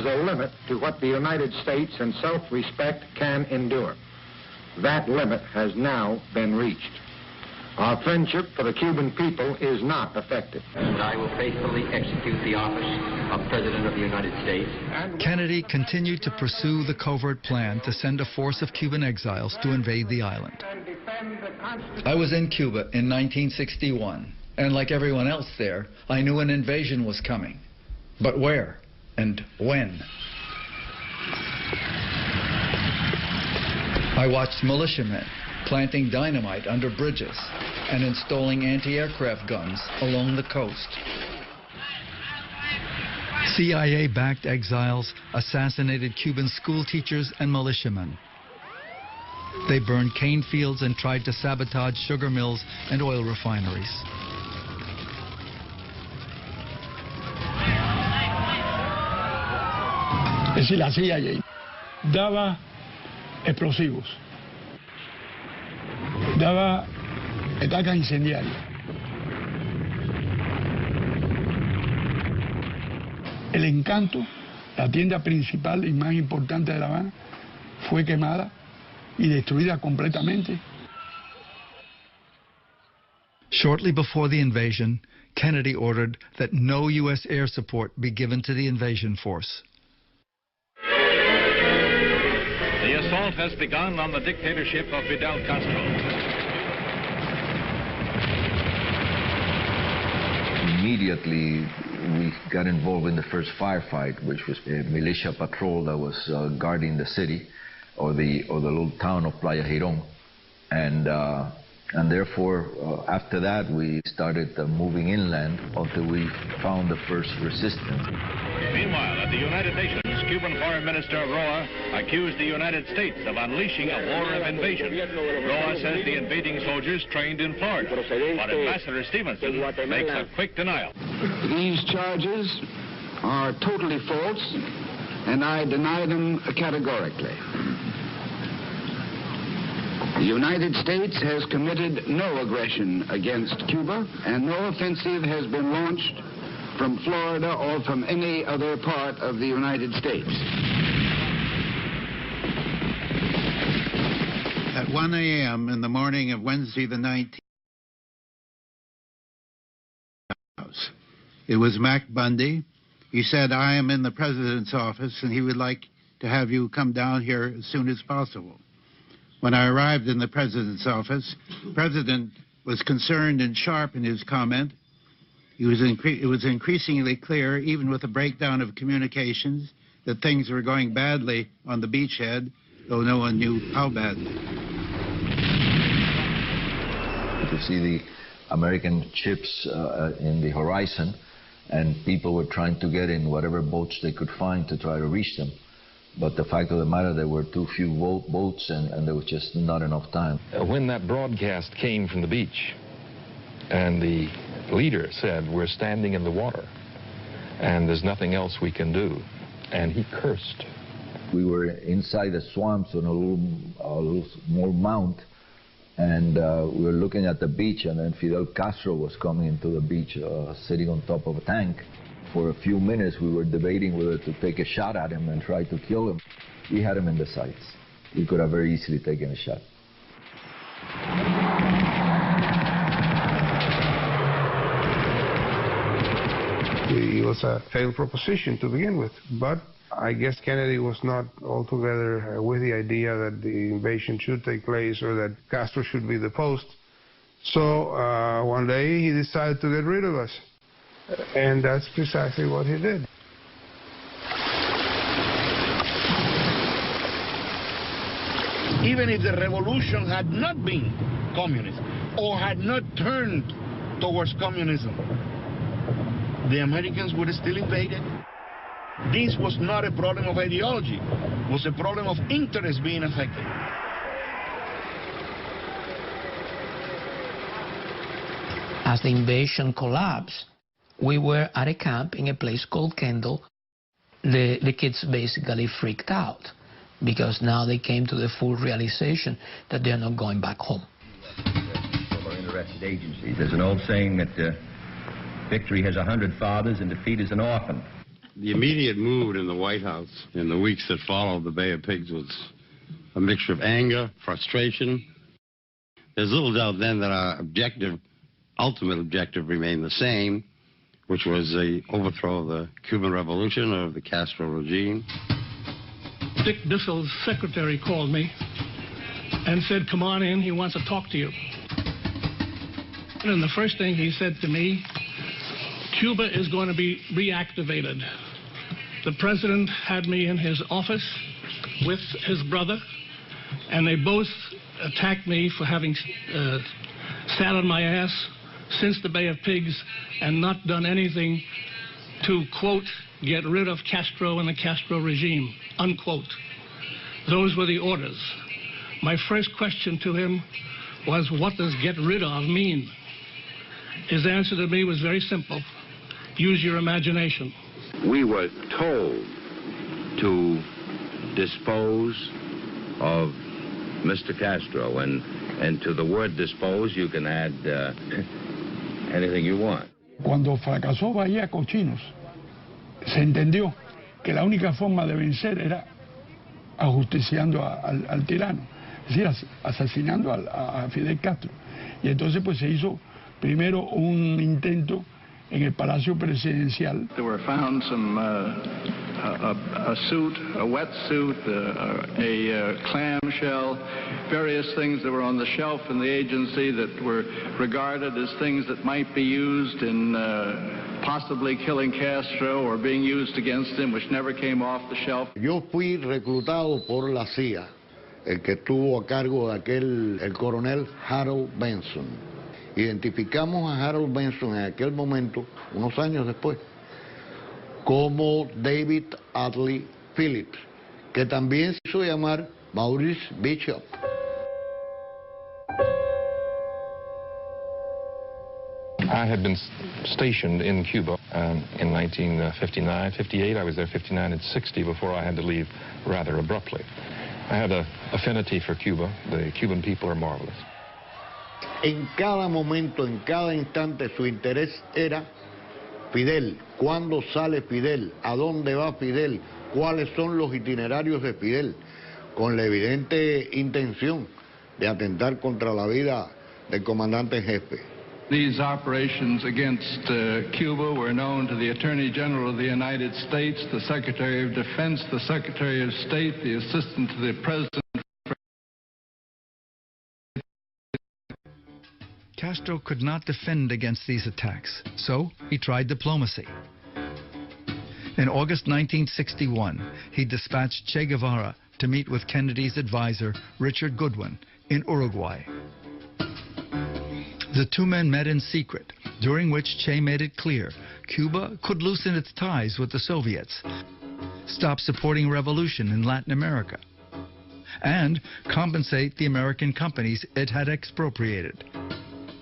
has a limit to what the United States and self-respect can endure. That limit has now been reached. Our friendship for the Cuban people is not affected. And I will faithfully execute the office of President of the United States. Kennedy continued to pursue the covert plan to send a force of Cuban exiles to invade the island. I was in Cuba in 1961, and like everyone else there, I knew an invasion was coming. But where and when? I watched militiamen planting dynamite under bridges and installing anti-aircraft guns along the coast. CIA-backed exiles assassinated Cuban school teachers and militiamen. They burned cane fields and tried to sabotage sugar mills and oil refineries. Es decir, la CIA daba explosivos, daba atacas incendiarias. El Encanto, la tienda principal y más importante de La Habana, fue quemada y destruida completamente. Shortly before the invasion, Kennedy ordered that no U.S. air support be given to the invasion force. The assault has begun on the dictatorship of Fidel Castro. Immediately, we got involved in the first firefight, which was a militia patrol that was guarding the city, or the little town of Playa Girón, and therefore, after that, we started moving inland until we found the first resistance. Meanwhile, at the United Nations, Cuban Foreign Minister Roa accused the United States of unleashing a war of invasion. Roa says the invading soldiers trained in Florida, but Ambassador Stevenson makes a quick denial. These charges are totally false, and I deny them categorically. The United States has committed no aggression against Cuba, and no offensive has been launched from Florida or from any other part of the United States. At 1 a.m. in the morning of Wednesday the 19th, it was Mac Bundy. He said, "I am in the president's office and he would like to have you come down here as soon as possible." When I arrived in the president's office, the president was concerned and sharp in his comment. It was increasingly clear, even with the breakdown of communications, that things were going badly on the beachhead, though no one knew how badly. You could see the American ships in the horizon, and people were trying to get in whatever boats they could find to try to reach them. But the fact of the matter, there were too few boats, and there was just not enough time. When that broadcast came from the beach, and the leader said, "We're standing in the water, and there's nothing else we can do," and he cursed. We were inside the swamps on a little small mount, and we were looking at the beach, and then Fidel Castro was coming into the beach, sitting on top of a tank. For a few minutes, we were debating whether to take a shot at him and try to kill him. We had him in the sights. We could have very easily taken a shot. It was a failed proposition to begin with, but I guess Kennedy was not altogether with the idea that the invasion should take place or that Castro should be deposed. So one day he decided to get rid of us. And that's precisely what he did. Even if the revolution had not been communist or had not turned towards communism, the Americans would have still invaded. This was not a problem of ideology. It was a problem of interest being affected. As the invasion collapsed, we were at a camp in a place called Kendall. The kids basically freaked out because now they came to the full realization that they're not going back home. Of our interested agencies. There's an old saying that victory has 100 fathers and defeat is an orphan. The immediate mood in the White House in the weeks that followed the Bay of Pigs was a mixture of anger, frustration. There's little doubt then that our ultimate objective remained the same, which was the overthrow of the Cuban Revolution or the Castro regime. Dick Bissell's secretary called me and said, "Come on in, he wants to talk to you." And the first thing he said to me, "Cuba is going to be reactivated." The president had me in his office with his brother, and they both attacked me for having sat on my ass since the Bay of Pigs and not done anything to, quote, get rid of Castro and the Castro regime, unquote. Those were the orders. My first question to him was, what does get rid of mean? His answer to me was very simple. Use your imagination. We were told to dispose of Mr. Castro, and to the word dispose you can add anything you want. Cuando fracasó Bahía Cochinos, se entendió que la única forma de vencer era ajusticiando al tirano, es decir, asesinando a Fidel Castro. Y entonces pues se hizo primero un intento en el Palacio Presidencial. There were found some a suit, a wetsuit, a clamshell, various things that were on the shelf in the agency that were regarded as things that might be used in possibly killing Castro or being used against him, which never came off the shelf. Yo fui reclutado por la CIA, el que estuvo a cargo de el coronel Harold Benson. Identificamos a Harold Benson en aquel momento, unos años después, como David Adley Phillips, que también se hizo llamar Maurice Bishop. I had been stationed in Cuba in 1959, 58. I was there 59 and 60 before I had to leave rather abruptly. I had an affinity for Cuba. The Cuban people are marvelous. En cada momento, en cada instante, su interés era Fidel. ¿Cuándo sale Fidel? ¿A dónde va Fidel? ¿Cuáles son los itinerarios de Fidel? Con la evidente intención de atentar contra la vida del comandante en jefe. These operations against Cuba were known to the Attorney General of the United States, the Secretary of Defense, the Secretary of State, the Assistant to the President. Castro could not defend against these attacks, so he tried diplomacy. In August 1961, he dispatched Che Guevara to meet with Kennedy's advisor, Richard Goodwin, in Uruguay. The two men met in secret, during which Che made it clear Cuba could loosen its ties with the Soviets, stop supporting revolution in Latin America, and compensate the American companies it had expropriated,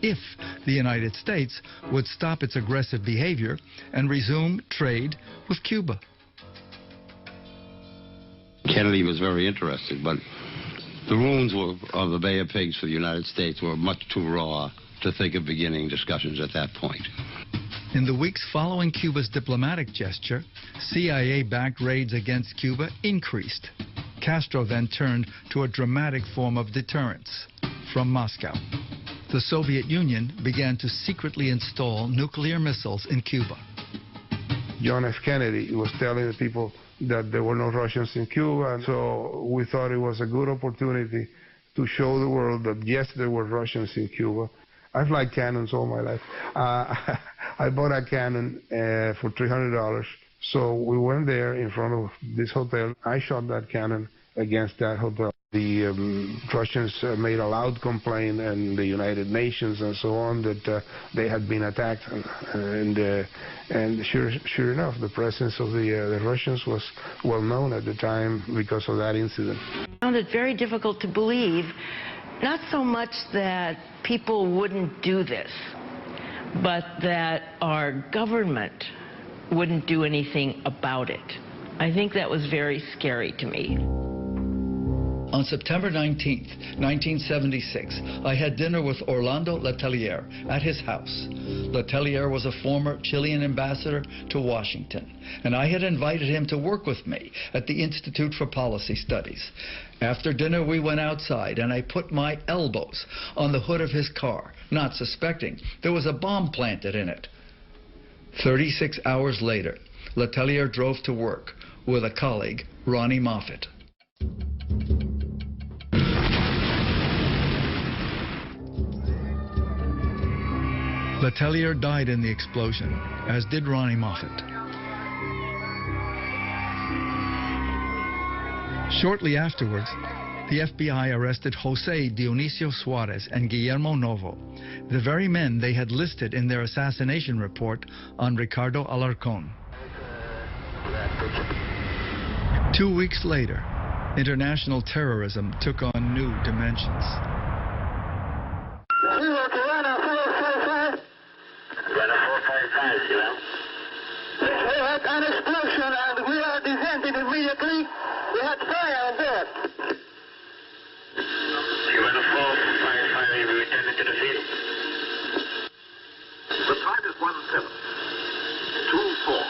if the United States would stop its aggressive behavior and resume trade with Cuba. Kennedy was very interested, but the ruins of the Bay of Pigs for the United States were much too raw to think of beginning discussions at that point. In the weeks following Cuba's diplomatic gesture, CIA-backed raids against Cuba increased. Castro then turned to a dramatic form of deterrence from Moscow. The Soviet Union began to secretly install nuclear missiles in Cuba. John F. Kennedy was telling the people that there were no Russians in Cuba, so we thought it was a good opportunity to show the world that yes, there were Russians in Cuba. I've liked cannons all my life. I bought a cannon for $300, so we went there in front of this hotel. I shot that cannon against that hotel. The Russians made a loud complaint in the United Nations and so on that they had been attacked, and sure enough, the presence of the Russians was well known at the time because of that incident. I found it very difficult to believe, not so much that people wouldn't do this, but that our government wouldn't do anything about it. I think that was very scary to me. On September 19th, 1976, I had dinner with Orlando Letelier at his house. Letelier was a former Chilean ambassador to Washington, and I had invited him to work with me at the Institute for Policy Studies. After dinner, we went outside, and I put my elbows on the hood of his car, not suspecting there was a bomb planted in it. 36 hours later, Letelier drove to work with a colleague, Ronnie Moffett. Letelier died in the explosion, as did Ronnie Moffett. Shortly afterwards, the FBI arrested José Dionisio Suárez and Guillermo Novo, the very men they had listed in their assassination report on Ricardo Alarcón. 2 weeks later, international terrorism took on new dimensions. We had an explosion and we are descending immediately. We had fire on board. Savannah 4, firefighting, we attended to the field. The time is 17:24.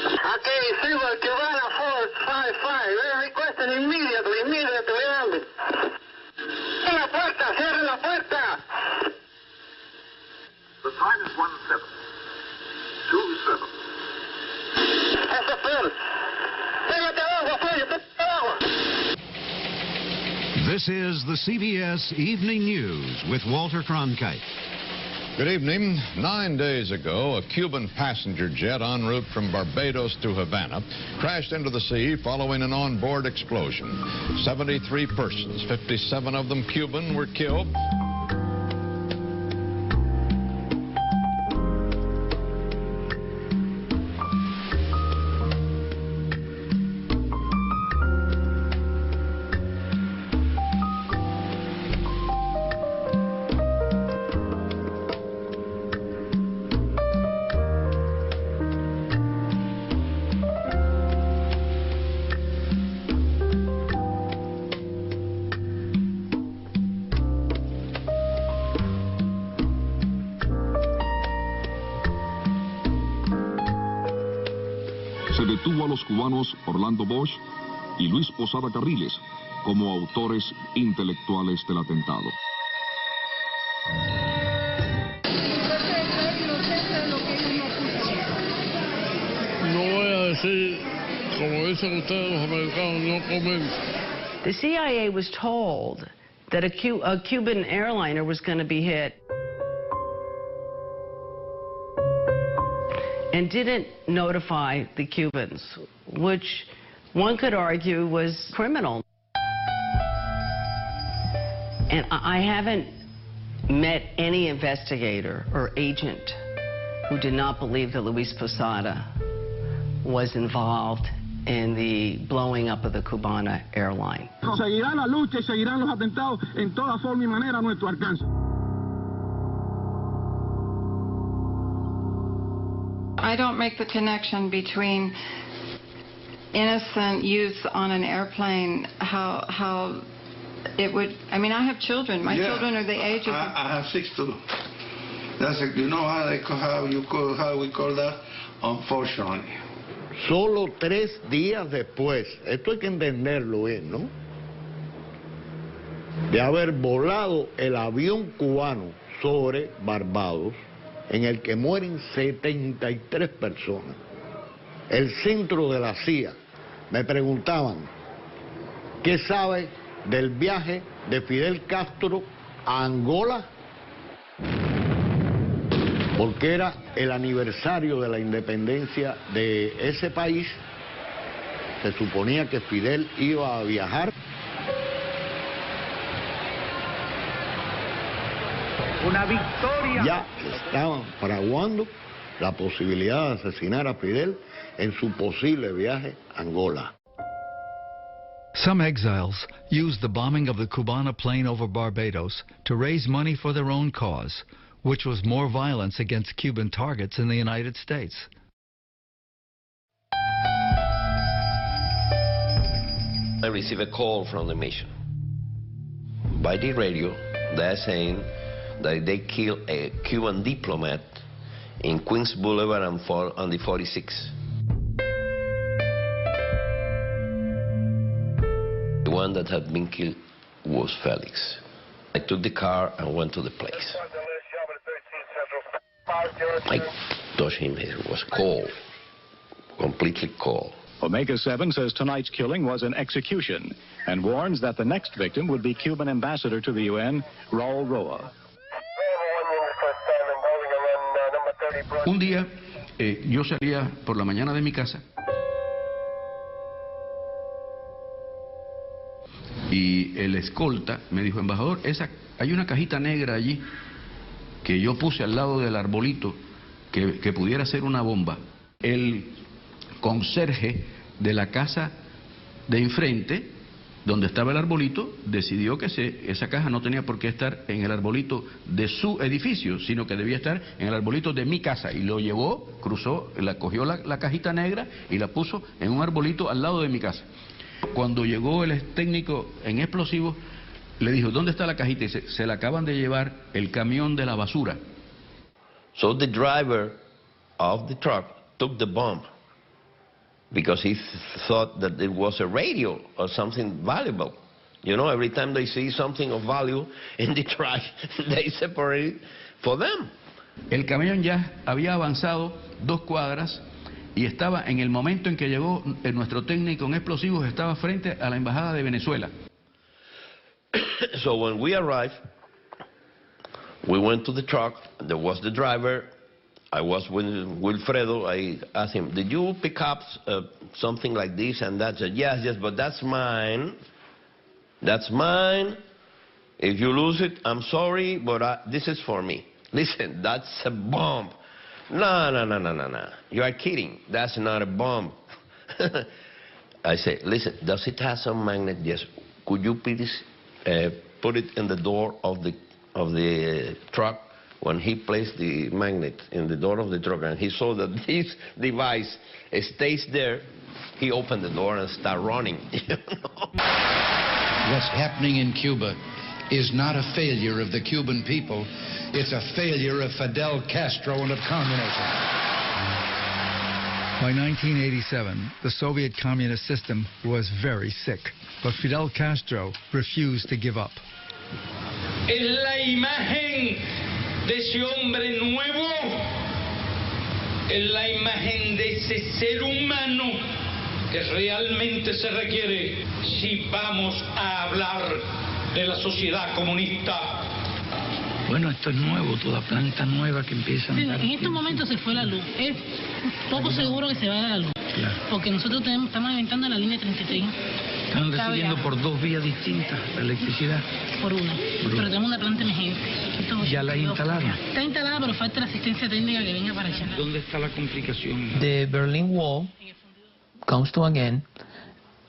Okay, Silver, Savannah 455. We're requesting immediately ambulance. Cierra la puerta, cierra la puerta. The time is 17:27. This is the CBS Evening News with Walter Cronkite. Good evening. 9 days ago, a Cuban passenger jet en route from Barbados to Havana crashed into the sea following an onboard explosion. 73 persons, 57 of them Cuban, were killed. Se detuvo a los cubanos Orlando Bosch y Luis Posada Carriles como autores intelectuales del atentado. No voy a decir, como dicen ustedes los americanos, no comen. The CIA was told that a Cuban airliner was going to be hit and didn't notify the Cubans, which one could argue was criminal. And I haven't met any investigator or agent who did not believe that Luis Posada was involved in the blowing up of the Cubana airline. Seguirá la lucha y seguirán los atentados en toda forma y manera a nuestro alcance. I don't make the connection between innocent youth on an airplane, how it would, I mean, I have children. My children are the age of... I have 6 too. That's a, you know how we call that? Unfortunately. Solo 3 días después, esto hay que entenderlo bien, ¿no? De haber volado el avión cubano sobre Barbados, en el que mueren 73 personas. El centro de la CIA me preguntaban, ¿qué sabe del viaje de Fidel Castro a Angola? Porque era el aniversario de la independencia de ese país. Se suponía que Fidel iba a viajar. Una victoria. Ya estaban fraguando la posibilidad de asesinar a Fidel en su posible viaje a Angola. Some exiles used the bombing of the Cubana plane over Barbados to raise money for their own cause, which was more violence against Cuban targets in the United States. I received a call from the mission. By the radio, they're saying that they killed a Cuban diplomat in Queens Boulevard on the 46. The one that had been killed was Felix. I took the car and went to the place. I touched him, he was cold, completely cold. Omega 7 says tonight's killing was an execution and warns that the next victim would be Cuban ambassador to the UN, Raul Roa. Un día yo salía por la mañana de mi casa y el escolta me dijo, embajador, hay una cajita negra allí que yo puse al lado del arbolito que pudiera ser una bomba. El conserje de la casa de enfrente, donde estaba el arbolito, decidió que esa caja no tenía por qué estar en el arbolito de su edificio, sino que debía estar en el arbolito de mi casa. Y lo llevó, cogió la cajita negra y la puso en un arbolito al lado de mi casa. Cuando llegó el técnico en explosivos, le dijo, ¿dónde está la cajita? Y se la acaban de llevar el camión de la basura. So the driver of the truck took the bomb because he thought that it was a radio or something valuable. You know, every time they see something of value in the truck, they separate it for them. El camión ya había avanzado 2 cuadras y estaba en el momento en que llegó nuestro técnico en explosivos, estaba frente a la embajada de Venezuela. So when we arrived, we went to the truck. There was the driver. I was with Wilfredo. I asked him, did you pick up something like this and that? Said, yes, but that's mine. That's mine. If you lose it, I'm sorry, but this is for me. Listen, that's a bomb. No. You are kidding. That's not a bomb. I said, listen, does it have some magnet? Yes. Could you please put it in the door of the truck? When he placed the magnet in the door of the truck and he saw that this device stays there, he opened the door and started running. What's happening in Cuba is not a failure of the Cuban people. It's a failure of Fidel Castro and of communism. By 1987, the Soviet communist system was very sick, but Fidel Castro refused to give up. Es la imagen de ese hombre nuevo, es la imagen de ese ser humano que realmente se requiere si vamos a hablar de la sociedad comunista. Bueno, esto es nuevo, toda planta nueva que empieza a En estos momentos se fue la luz. Es poco seguro que se vaya la luz. Claro. Porque nosotros estamos inventando la línea 33. Están recibiendo por 2 vías distintas la electricidad. Por una. Pero tenemos una planta emergente. ¿Ya la instalaron? Está instalada, pero falta la asistencia técnica que venga para allá. ¿Dónde está la complicación? The Berlin Wall comes to an end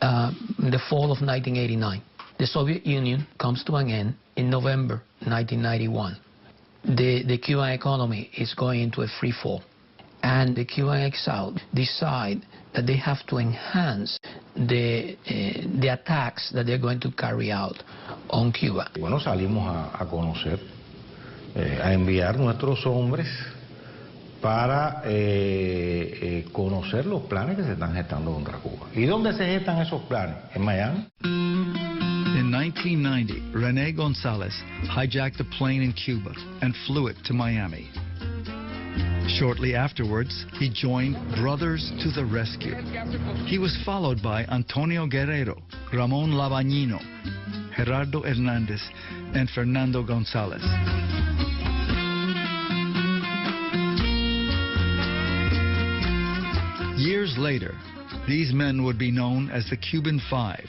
in the fall of 1989. The Soviet Union comes to an end in November 1991. The Cuban economy is going into a free fall. And the Cuban exiles decide that they have to enhance the attacks that they're going to carry out on Cuba. Bueno, salimos a conocer, a enviar nuestros hombres para conocer los planes que se están gestando contra Cuba. ¿Y dónde se gestan esos planes? En Miami. In 1990, René González hijacked a plane in Cuba and flew it to Miami. Shortly afterwards, he joined Brothers to the Rescue. He was followed by Antonio Guerrero, Ramón Labañino, Gerardo Hernández, and Fernando González. Years later, these men would be known as the Cuban Five,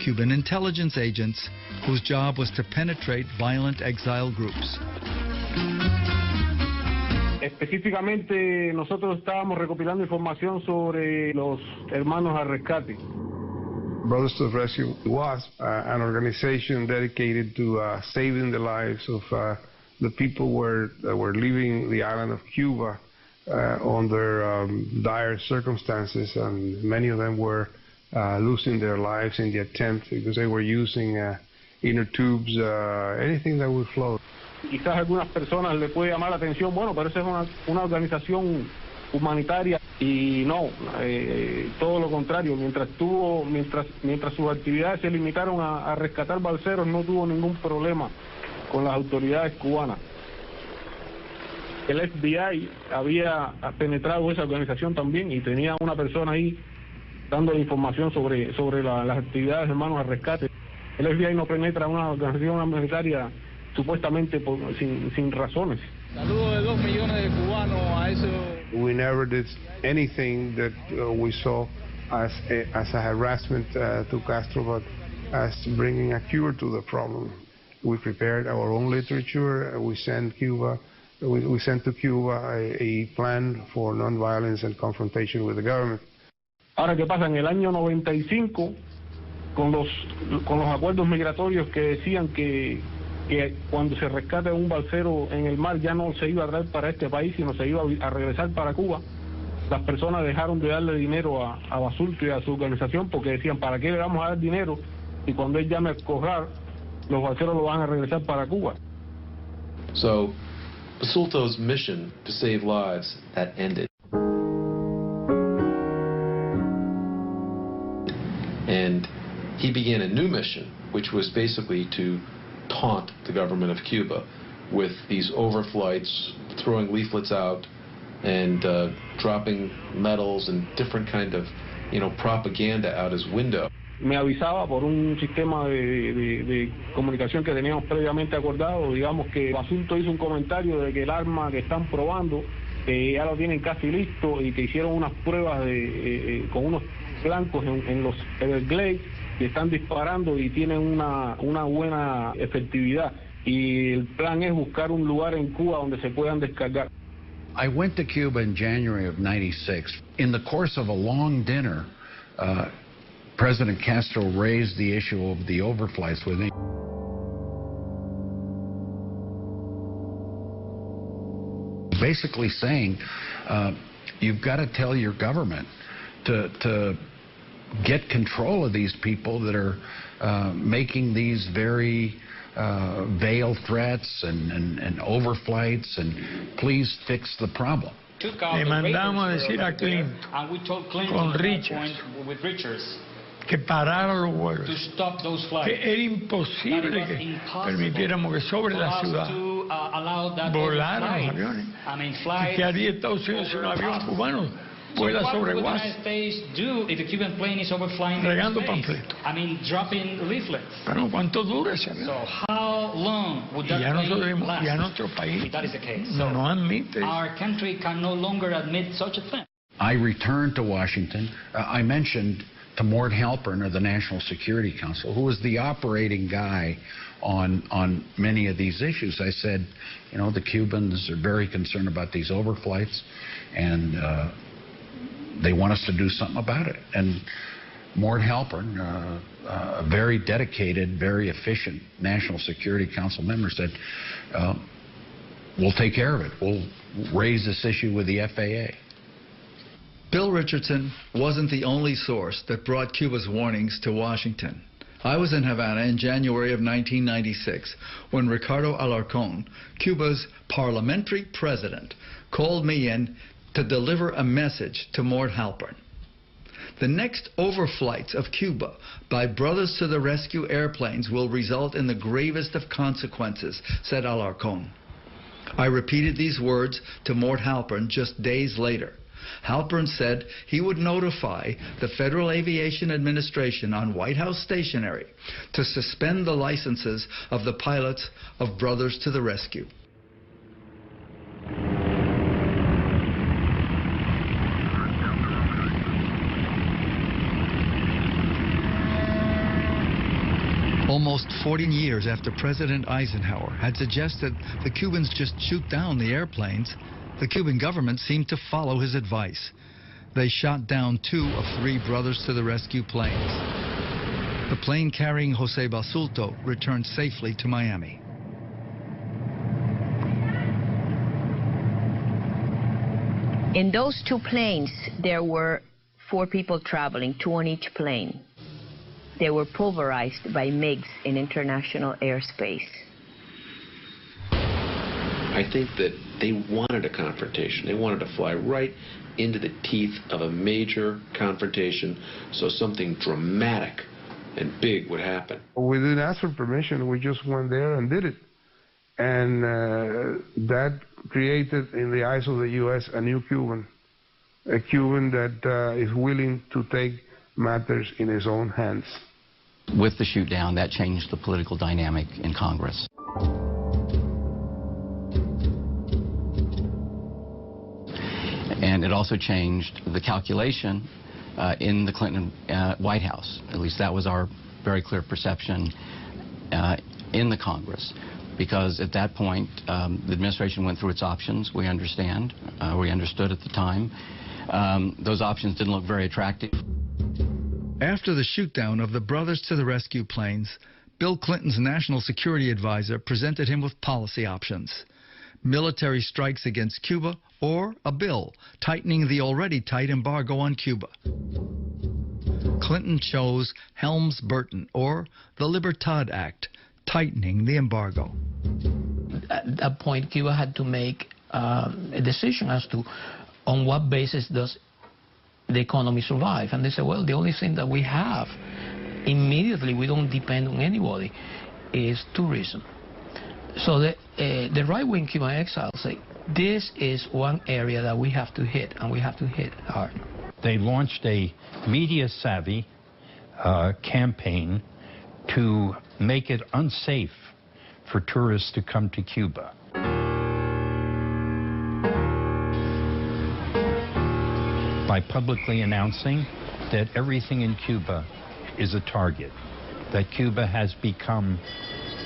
Cuban intelligence agents whose job was to penetrate violent exile groups. Específicamente, nosotros estábamos recopilando información sobre los hermanos al rescate. Brothers to the Rescue was an organization dedicated to saving the lives of the people that were leaving the island of Cuba under dire circumstances, and many of them were losing their lives in the attempt because they were using inner tubes, anything that would float. Quizás a algunas personas le puede llamar la atención, bueno, pero esa es una organización humanitaria y no, todo lo contrario. Mientras sus actividades se limitaron a rescatar balseros, no tuvo ningún problema con las autoridades cubanas. El FBI había penetrado esa organización también y tenía una persona ahí dando información sobre las actividades de manos al rescate. El FBI no penetra una organización humanitaria supuestamente sin razones. Saludos de 2 millones de cubanos a eso. We never did anything that we saw as a harassment to Castro, but as bringing a cure to the problem. We prepared our own literature. We sent to Cuba a plan for nonviolence and confrontation with the government. Ahora, ¿qué pasa? En el año 95, con los acuerdos migratorios que decían que cuando se rescate un balsero en el mar ya no se iba a traer para este país, sino se iba a regresar para Cuba, las personas dejaron de darle dinero a Basulto y a su organización porque decían, ¿para qué le vamos a dar dinero? Y cuando él llame a cobrar, los balseros lo van a regresar para Cuba. So, Basulto's mission to save lives had ended. And he began a new mission, which was basically to taunt the government of Cuba with these overflights, throwing leaflets out and dropping medals and different kind of, propaganda out his window. Me avisaba por un sistema de comunicación que teníamos previamente acordado, digamos que Basulto hizo un comentario de que el arma que están probando ya lo tienen casi listo y que hicieron unas pruebas con unos blancos en los Everglades y están disparando y tienen una buena efectividad y el plan es buscar un lugar en Cuba donde se puedan descargar. I went to Cuba in January of '96. In the course of a long dinner, President Castro raised the issue of the overflights with me. Basically saying, you've got to tell your government to get control of these people that are making these very veiled threats and overflights, and please fix the problem. Le mandamos a decir a Clinton con Richards que parara los vuelos, que era imposible que permitiéramos que sobre la ciudad volaran los aviones. ¿Y qué haría Estados Unidos si un avión cubano vuela sobre Washington? Regando panfletos. Pero ¿cuánto dura ese avión? Y ya nuestro país no admite. I returned to Washington. I mentioned to Mort Halpern of the National Security Council, who was the operating guy on many of these issues. I said, the Cubans are very concerned about these overflights, and they want us to do something about it. And Mort Halpern, a very dedicated, very efficient National Security Council member, said, we'll take care of it. We'll raise this issue with the FAA. Bill Richardson wasn't the only source that brought Cuba's warnings to Washington. I was in Havana in January of 1996 when Ricardo Alarcón, Cuba's parliamentary president, called me in to deliver a message to Mort Halpern. The next overflights of Cuba by Brothers to the Rescue airplanes will result in the gravest of consequences, said Alarcón. I repeated these words to Mort Halpern just days later. Halpern said he would notify the Federal Aviation Administration on White House stationery to suspend the licenses of the pilots of Brothers to the Rescue. Almost 14 years after President Eisenhower had suggested the Cubans just shoot down the airplanes, the Cuban government seemed to follow his advice. They shot down 2 of 3 Brothers to the Rescue planes. The plane carrying José Basulto returned safely to Miami. In those 2 planes, there were 4 people traveling, 2 on each plane. They were pulverized by MiGs in international airspace. I think that they wanted a confrontation. They wanted to fly right into the teeth of a major confrontation so something dramatic and big would happen. We didn't ask for permission. We just went there and did it. And that created, in the eyes of the U.S., a new Cuban, a Cuban that is willing to take matters in his own hands. With the shoot down, that changed the political dynamic in Congress. And it also changed the calculation in the Clinton White House. At least that was our very clear perception in the Congress. Because at that point, the administration went through its options, we understand. We understood at the time. Those options didn't look very attractive. After the shoot-down of the Brothers to the Rescue planes, Bill Clinton's national security advisor presented him with policy options: military strikes against Cuba or a bill tightening the already tight embargo on Cuba. Clinton chose Helms-Burton, or the Libertad Act, tightening the embargo. At that point, Cuba had to make a decision as to on what basis does the economy survive. And they said, well, the only thing that we have immediately, we don't depend on anybody, is tourism. So the right-wing Cuban exiles say, this is one area that we have to hit, and we have to hit hard. They launched a media-savvy campaign to make it unsafe for tourists to come to Cuba. By publicly announcing that everything in Cuba is a target, that Cuba has become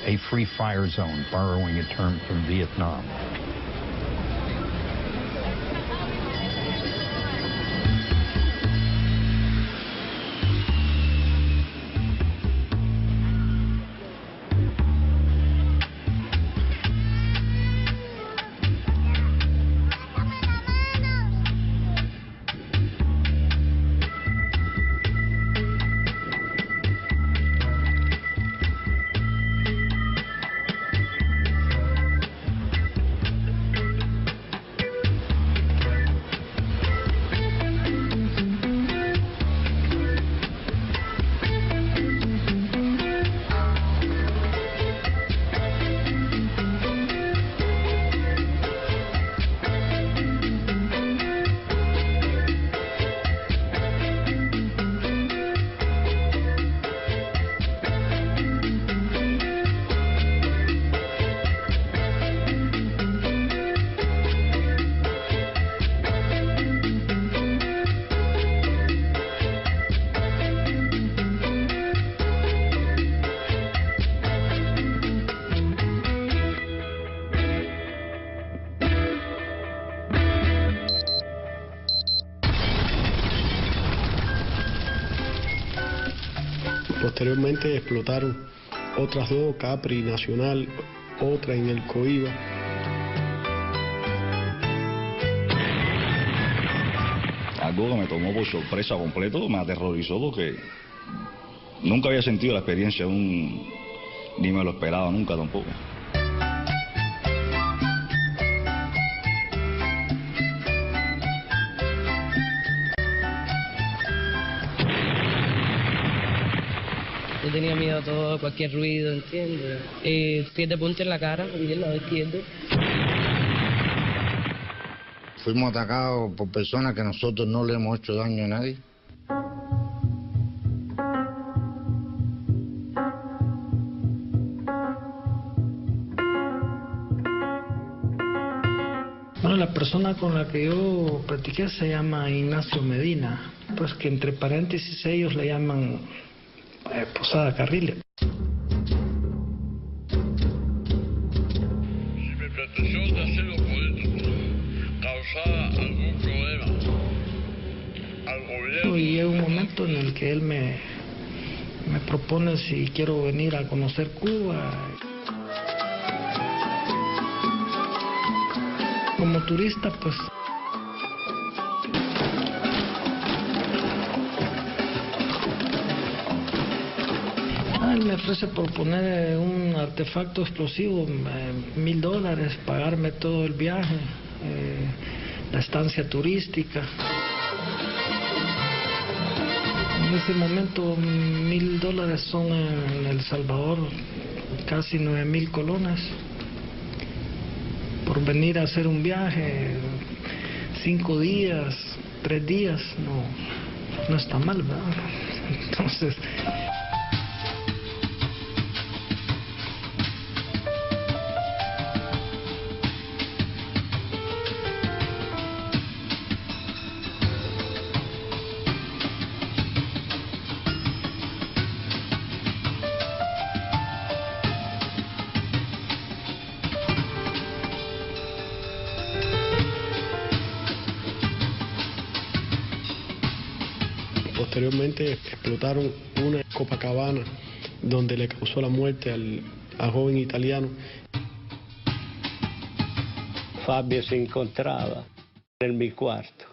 a free fire zone, borrowing a term from Vietnam. Posteriormente explotaron otras 2, Capri Nacional, otra en el Coiba. Algo que me tomó por sorpresa completo, me aterrorizó porque nunca había sentido la experiencia ni me lo esperaba nunca tampoco. Yo tenía miedo a todo, cualquier ruido, ¿entiendes? 7 puntos en la cara, y el lado izquierdo. Fuimos atacados por personas que nosotros no le hemos hecho daño a nadie. Bueno, la persona con la que yo practiqué se llama Ignacio Medina, pues que entre paréntesis ellos le llaman Posada Carriles. Si mi pretensión de hacerlo político causara algún problema al gobierno... Y llega un momento en el que él me propone si quiero venir a conocer Cuba. Como turista, pues ofrece por poner un artefacto explosivo $1,000, pagarme todo el viaje, la estancia turística. En ese momento $1,000 son en El Salvador casi 9,000 colones por venir a hacer un viaje 5 días, 3 días, no está mal, ¿verdad? Entonces posteriormente explotaron una Copacabana donde le causó la muerte al joven italiano. Fabio se encontraba en mi cuarto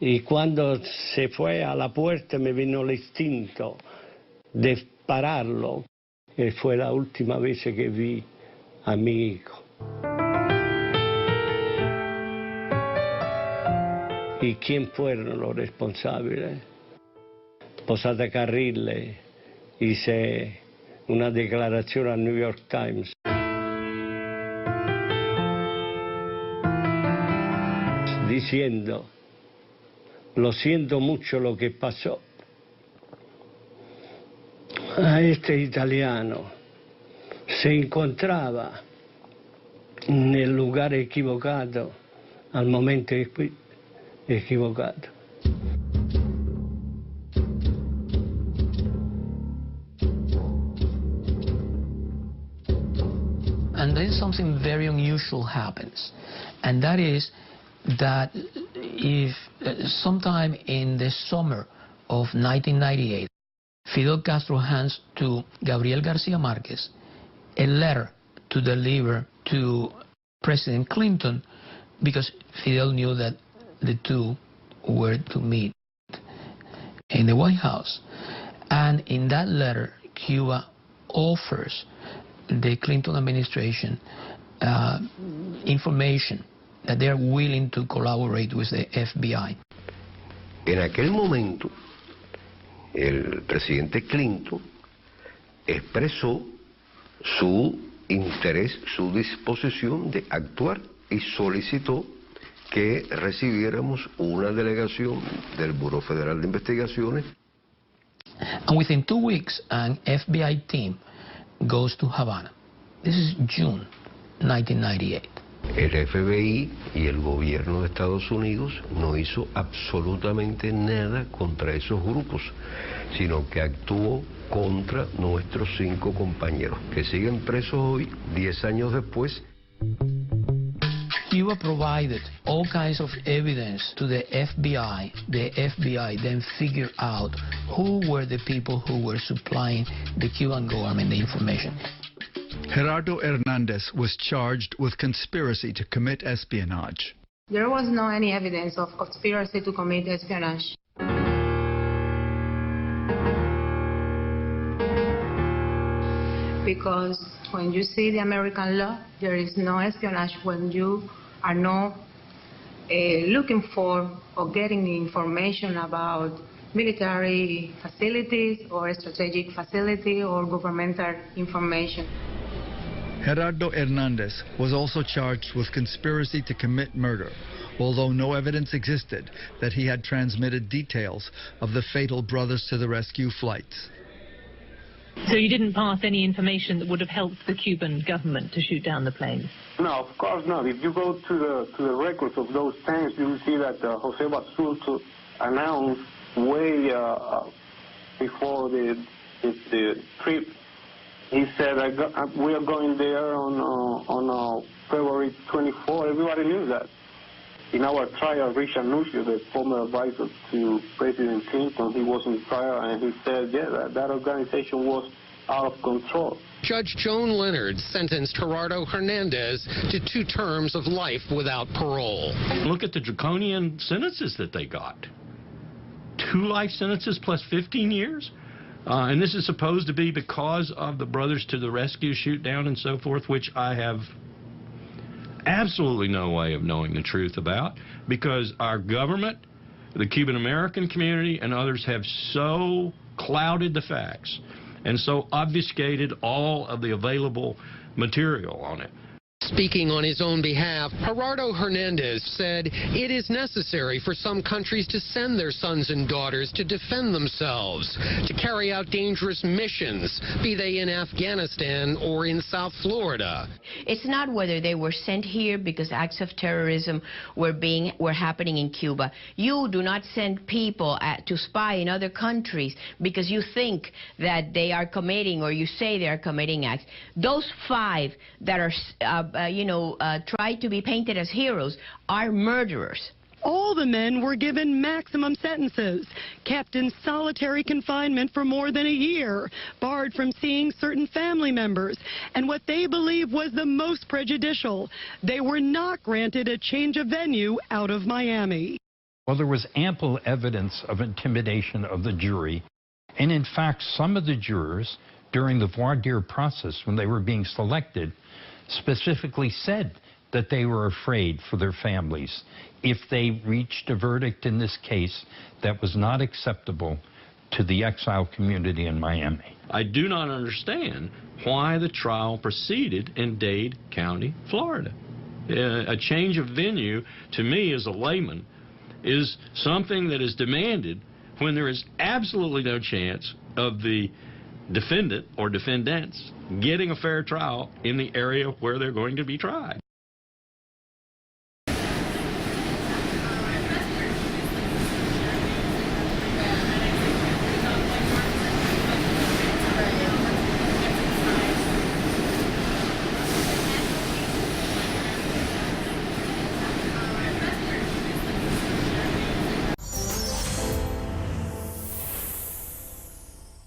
y cuando se fue a la puerta me vino el instinto de pararlo y fue la última vez que vi a mi hijo. ¿Y quién fueron los responsables? Posada Carrile hice una declaración al New York Times diciendo: lo siento mucho lo que pasó. A este italiano se encontraba en el lugar equivocado al momento equivocado. And then something very unusual happens, and that is that if sometime in the summer of 1998, Fidel Castro hands to Gabriel Garcia Marquez a letter to deliver to President Clinton, because Fidel knew that the two were to meet in the White House. And in that letter, Cuba offers the Clinton administration information that they are willing to collaborate with the FBI. En aquel momento, el presidente Clinton expresó su interés, su disposición de actuar y solicitó que recibiéramos una delegación del Buró Federal de Investigaciones. And within 2 weeks, an FBI team goes to Havana. This is June 1998. El FBI y el gobierno de Estados Unidos no hizo absolutamente nada contra esos grupos, sino que actuó contra nuestros 5 compañeros, que siguen presos hoy, 10 años después. Cuba provided all kinds of evidence to the FBI. The FBI then figured out who were the people who were supplying the Cuban government the information. Gerardo Hernandez was charged with conspiracy to commit espionage. There was no any evidence of conspiracy to commit espionage. Because when you see the American law, there is no espionage when you are not looking for or getting information about military facilities or strategic facility or governmental information. Gerardo Hernandez was also charged with conspiracy to commit murder, although no evidence existed that he had transmitted details of the fatal Brothers to the Rescue flights. So you didn't pass any information that would have helped the Cuban government to shoot down the planes? No, of course not. If you go to the records of those times, you will see that Jose Basurto announced way before the trip. He said, we are going there on February 24. Everybody knew that. In our trial, Richard Nucio, the former advisor to President Clinton, he was in trial, and he said, yeah, that organization was out of control. Judge Joan Leonard sentenced Gerardo Hernandez to 2 terms of life without parole. Look at the draconian sentences that they got. 2 life sentences plus 15 years? And this is supposed to be because of the Brothers to the Rescue shoot down and so forth, which I have absolutely no way of knowing the truth about, because our government, the Cuban American community, and others have so clouded the facts and so obfuscated all of the available material on it. Speaking on his own behalf, Gerardo Hernandez said it is necessary for some countries to send their sons and daughters to defend themselves, to carry out dangerous missions, be they in Afghanistan or in South Florida. It's not whether they were sent here because acts of terrorism were happening in Cuba. You do not send people to spy in other countries because you think that they are committing, or you say they are committing acts. Those 5 that are try to be painted as heroes are murderers. All the men were given maximum sentences, kept in solitary confinement for more than a year, barred from seeing certain family members, and what they believe was the most prejudicial, they were not granted a change of venue out of Miami. Well, there was ample evidence of intimidation of the jury, and in fact, some of the jurors, during the voir dire process, when they were being selected, specifically said that they were afraid for their families if they reached a verdict in this case that was not acceptable to the exile community in Miami. I do not understand why the trial proceeded in Dade County, Florida. A change of venue, to me as a layman, is something that is demanded when there is absolutely no chance of the defendant or defendants getting a fair trial in the area where they're going to be tried.